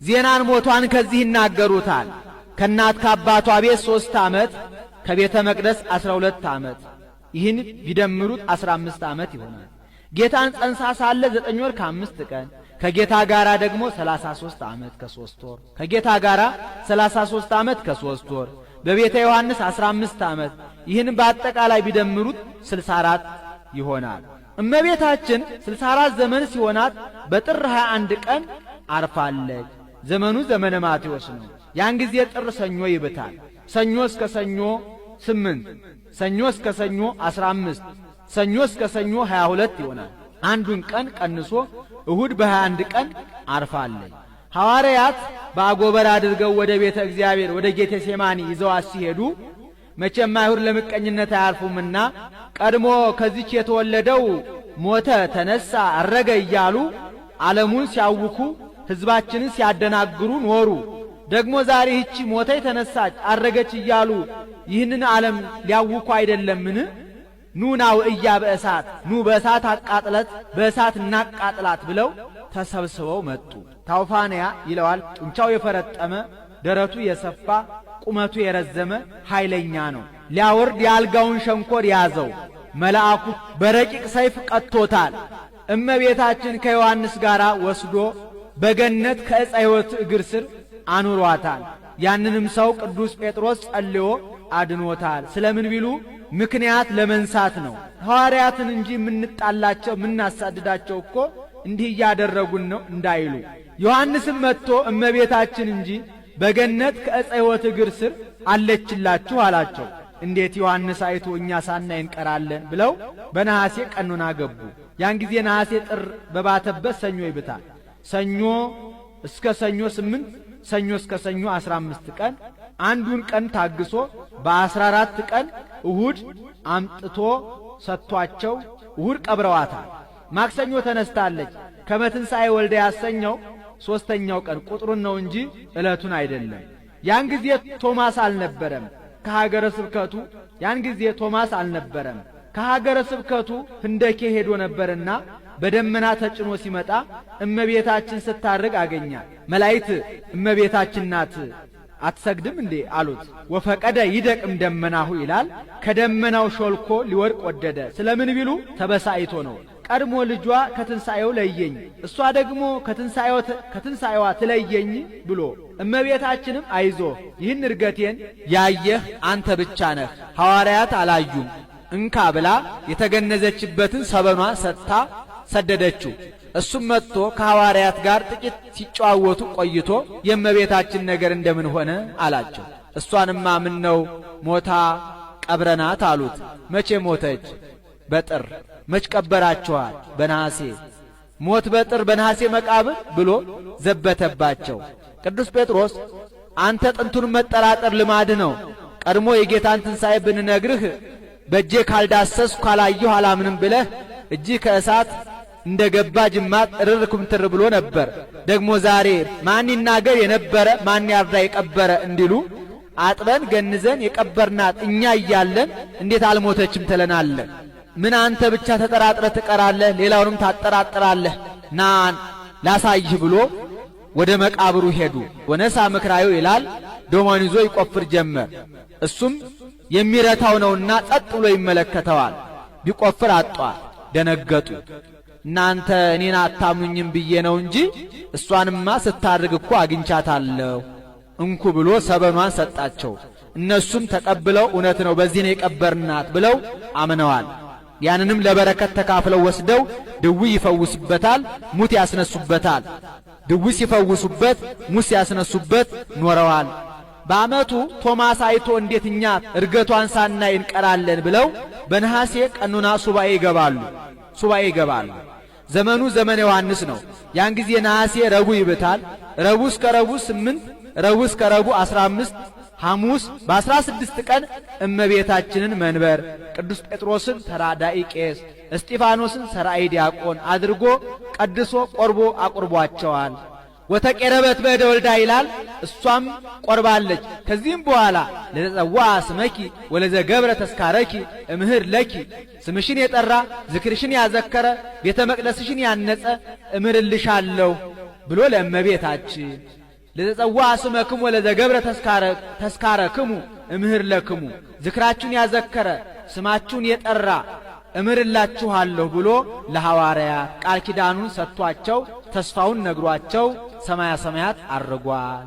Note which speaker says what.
Speaker 1: ዜናን ሞቷን ከዚህ ይናገሩታል። ከእናት ከአባቷ ቤት 3 ዓመት ከቤተ መቅደስ 12 ዓመት ይህን ቢደምሩት 15 ዓመት ይሆናል። ጌታን ጸንሳ ሳለ 9 ወር ከ5 ቀን ከጌታ ጋራ ደግሞ 33 ዓመት ከ3 ወር ከጌታ ጋራ 33 ዓመት ከ3 ወር በቤተ ዮሐንስ 15 ዓመት ይህን በአጠቃላይ ቢደምሩት 64 ይሆናል። እመቤታችን 64 ዘመን ሲሆናት በጥር 21 ቀን አርፋለች። ዘመኑ ዘመነ ማቴዎስ ነው። ያን ጊዜ ጥር ሰኞ ይብታል። ሰኞ እስከ ሰኞ 8 ሰኞ እስከ ሰኞ 15 ሰኞ እስከ ሰኞ 22 ይሆናል። አንዱን ቀን ቀንሶ እሁድ በ21 ቀን አርፋለች። ሐዋርያት በአጎበር አድርገው ወደ ቤተ እግዚአብሔር ወደ ጌቴሴማኒ ይዘዋት ሲሄዱ መቼም አይሁድ ለምቀኝነት አያርፉምና ቀድሞ ከዚች የተወለደው ሞተ፣ ተነሳ፣ አረገ እያሉ ዓለሙን ሲያውኩ ሕዝባችንን ሲያደናግሩ ኖሩ። ደግሞ ዛሬ ይህች ሞተች፣ ተነሳች፣ አረገች እያሉ ይህንን ዓለም ሊያውኩ አይደለምን? ኑናው እያ በእሳት ኑ በእሳት አቃጥለት በእሳት እናቃጥላት ብለው ተሰብስበው መጡ። ታውፋንያ ይለዋል። ጡንቻው የፈረጠመ ደረቱ የሰፋ ቁመቱ የረዘመ ኃይለኛ ነው። ሊያወርድ የአልጋውን ሸንኮር ያዘው። መልአኩ በረቂቅ ሰይፍ ቀጥቶታል። እመቤታችን ከዮሐንስ ጋር ወስዶ በገነት ከዕፀ ሕይወት እግር ስር አኑሯታል። ያንንም ሰው ቅዱስ ጴጥሮስ ጸልዮ አድኖታል። ስለምን ቢሉ ምክንያት ለመንሳት ነው። ሐዋርያትን እንጂ የምንጣላቸው የምናሳድዳቸው እኮ እንዲህ እያደረጉን ነው እንዳይሉ። ዮሐንስም መጥቶ እመቤታችን እንጂ በገነት ከዕፀ ሕይወት እግር ስር አለችላችሁ አላቸው። እንዴት ዮሐንስ አይቶ እኛ ሳናይ እንቀራለን ብለው በነሐሴ ቀኑና ገቡ። ያን ጊዜ ነሐሴ ጥር በባተበት ሰኞ ይብታል። ሰኞ እስከ ሰኞ 8 ሰኞ እስከ ሰኞ 15 ቀን አንዱን ቀን ታግሶ በ14 ቀን እሁድ አምጥቶ ሰጥቷቸው እሁድ ቀብረዋታል። ማክሰኞ ተነስታለች። ከመትንሣኤ ወልደ ያሰኘው 3ኛው ቀን ቁጥሩን ነው እንጂ ዕለቱን አይደለም። ያን ጊዜ ቶማስ አልነበረም ከሀገረ ስብከቱ። ያን ጊዜ ቶማስ አልነበረም ከሀገረ ስብከቱ ህንደኬ ሄዶ ነበርና በደመና ተጭኖ ሲመጣ እመቤታችን ስታርግ አገኛት። መላእክት እመቤታችን ናት አትሰግድም እንዴ አሉት። ወፈቀደ ይደቅም ደመናሁ ይላል። ከደመናው ሾልኮ ሊወድቅ ወደደ። ስለምን ቢሉ ተበሳይቶ ነው። ቀድሞ ልጇ ከትንሣኤው ለየኝ፣ እሷ ደግሞ ከትንሣኤዋ ትለየኝ ብሎ እመቤታችንም አይዞ ይህን እርገቴን ያየህ አንተ ብቻ ነህ፣ ሐዋርያት አላዩም እንካ ብላ የተገነዘችበትን ሰበኗን ሰጥታ ሰደደችው። እሱም መጥቶ ከሐዋርያት ጋር ጥቂት ሲጨዋወቱ ቆይቶ የእመቤታችን ነገር እንደምን ሆነ አላቸው። እሷንማ ምን ነው ሞታ ቀብረናት አሉት። መቼ ሞተች? በጥር። መች ቀበራችኋል? በነሐሴ። ሞት በጥር በነሐሴ መቃብር ብሎ ዘበተባቸው። ቅዱስ ጴጥሮስ አንተ ጥንቱን መጠራጠር ልማድህ ነው። ቀድሞ የጌታን ትንሣኤ ብንነግርህ በእጄ ካልዳሰስኩ ካላየሁ አላምንም ብለህ እጅህ ከእሳት እንደ ገባ ጅማት እርር ኩምትር ብሎ ነበር። ደግሞ ዛሬ ማን ይናገር የነበረ ማን ያርዳ የቀበረ እንዲሉ አጥበን ገንዘን የቀበርናት እኛ እያለን እንዴት አልሞተችም ትለናለህ? ምን አንተ ብቻ ተጠራጥረህ ትቀራለህ? ሌላውንም ታጠራጥራለህ? ናን ላሳይህ ብሎ ወደ መቃብሩ ሄዱ። ወነሳ ምክራዩ ይላል። ዶማን ይዞ ይቆፍር ጀመር። እሱም የሚረታው ነውና ጸጥ ብሎ ይመለከተዋል። ቢቆፍር አጧል። ደነገጡ። እናንተ እኔን አታምኑኝም ብዬ ነው እንጂ እሷንማ ስታርግ እኮ አግኝቻታለሁ እንኩ ብሎ ሰበኗን ሰጣቸው። እነሱም ተቀብለው እውነት ነው በዚህ ነው የቀበርናት ብለው አምነዋል። ያንንም ለበረከት ተካፍለው ወስደው ድውይ ይፈውሱበታል፣ ሙት ያስነሱበታል። ድውይ ሲፈውሱበት ሙት ያስነሱበት ኖረዋል። በዓመቱ ቶማስ አይቶ እንዴት እኛ እርገቷን ሳናይ እንቀራለን ብለው በነሐሴ ቀኑና ሱባኤ ይገባሉ። ዘመኑ ዘመነ ዮሐንስ ነው። ያን ጊዜ ነሐሴ ረቡዕ ይብታል። ረቡዕ እስከ ረቡዕ 8 ረቡዕ እስከ ረቡዕ 15 ሐሙስ በ16 ቀን እመቤታችንን መንበር ቅዱስ ጴጥሮስን ተራዳኢ ቄስ እስጢፋኖስን ሰራኢ ዲያቆን አድርጎ ቀድሶ ቆርቦ አቁርቧቸዋል። ወተቀረበት በእደ ወልዳ ይላል። እሷም ቆርባለች። ከዚህም በኋላ ለተጸዋ ስመኪ ወለዘገብረ ተስካረኪ እምህር ለኪ ስምሽን የጠራ ዝክርሽን ያዘከረ ቤተ መቅደስሽን ያነጸ እምርልሻለሁ ብሎ ለእመቤታችን ለዘጸዋ ስመክሙ ወለዘገብረ ተስካረክሙ እምህር ለክሙ ዝክራችሁን ያዘከረ ስማችሁን የጠራ እምርላችኋለሁ ብሎ ለሐዋርያት ቃል ኪዳኑን ሰጥቷቸው ተስፋውን ነግሯቸው ሰማያ ሰማያት አርጓል።